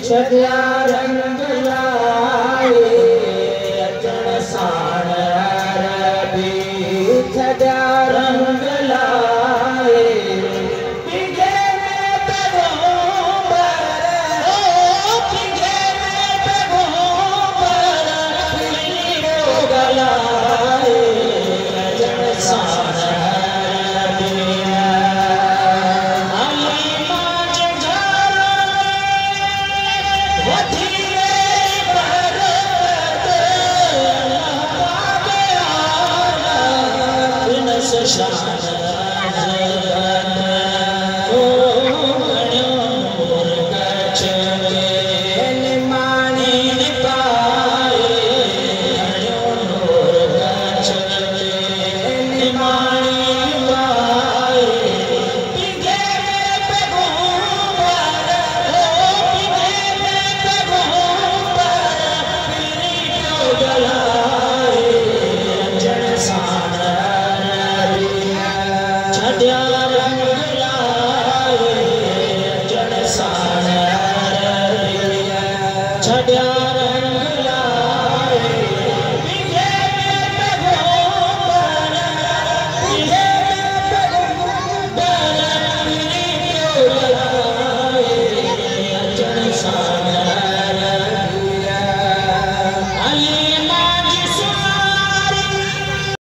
छॾिया रंग लाए अचण साण अरबी छॾिया रंग लाए पिघे में पैगंबर पिघे में पैगंबर पीड़ो गलाए अचण साण अरबी छॾिया रंग लाए अचण साण अरबी छॾिया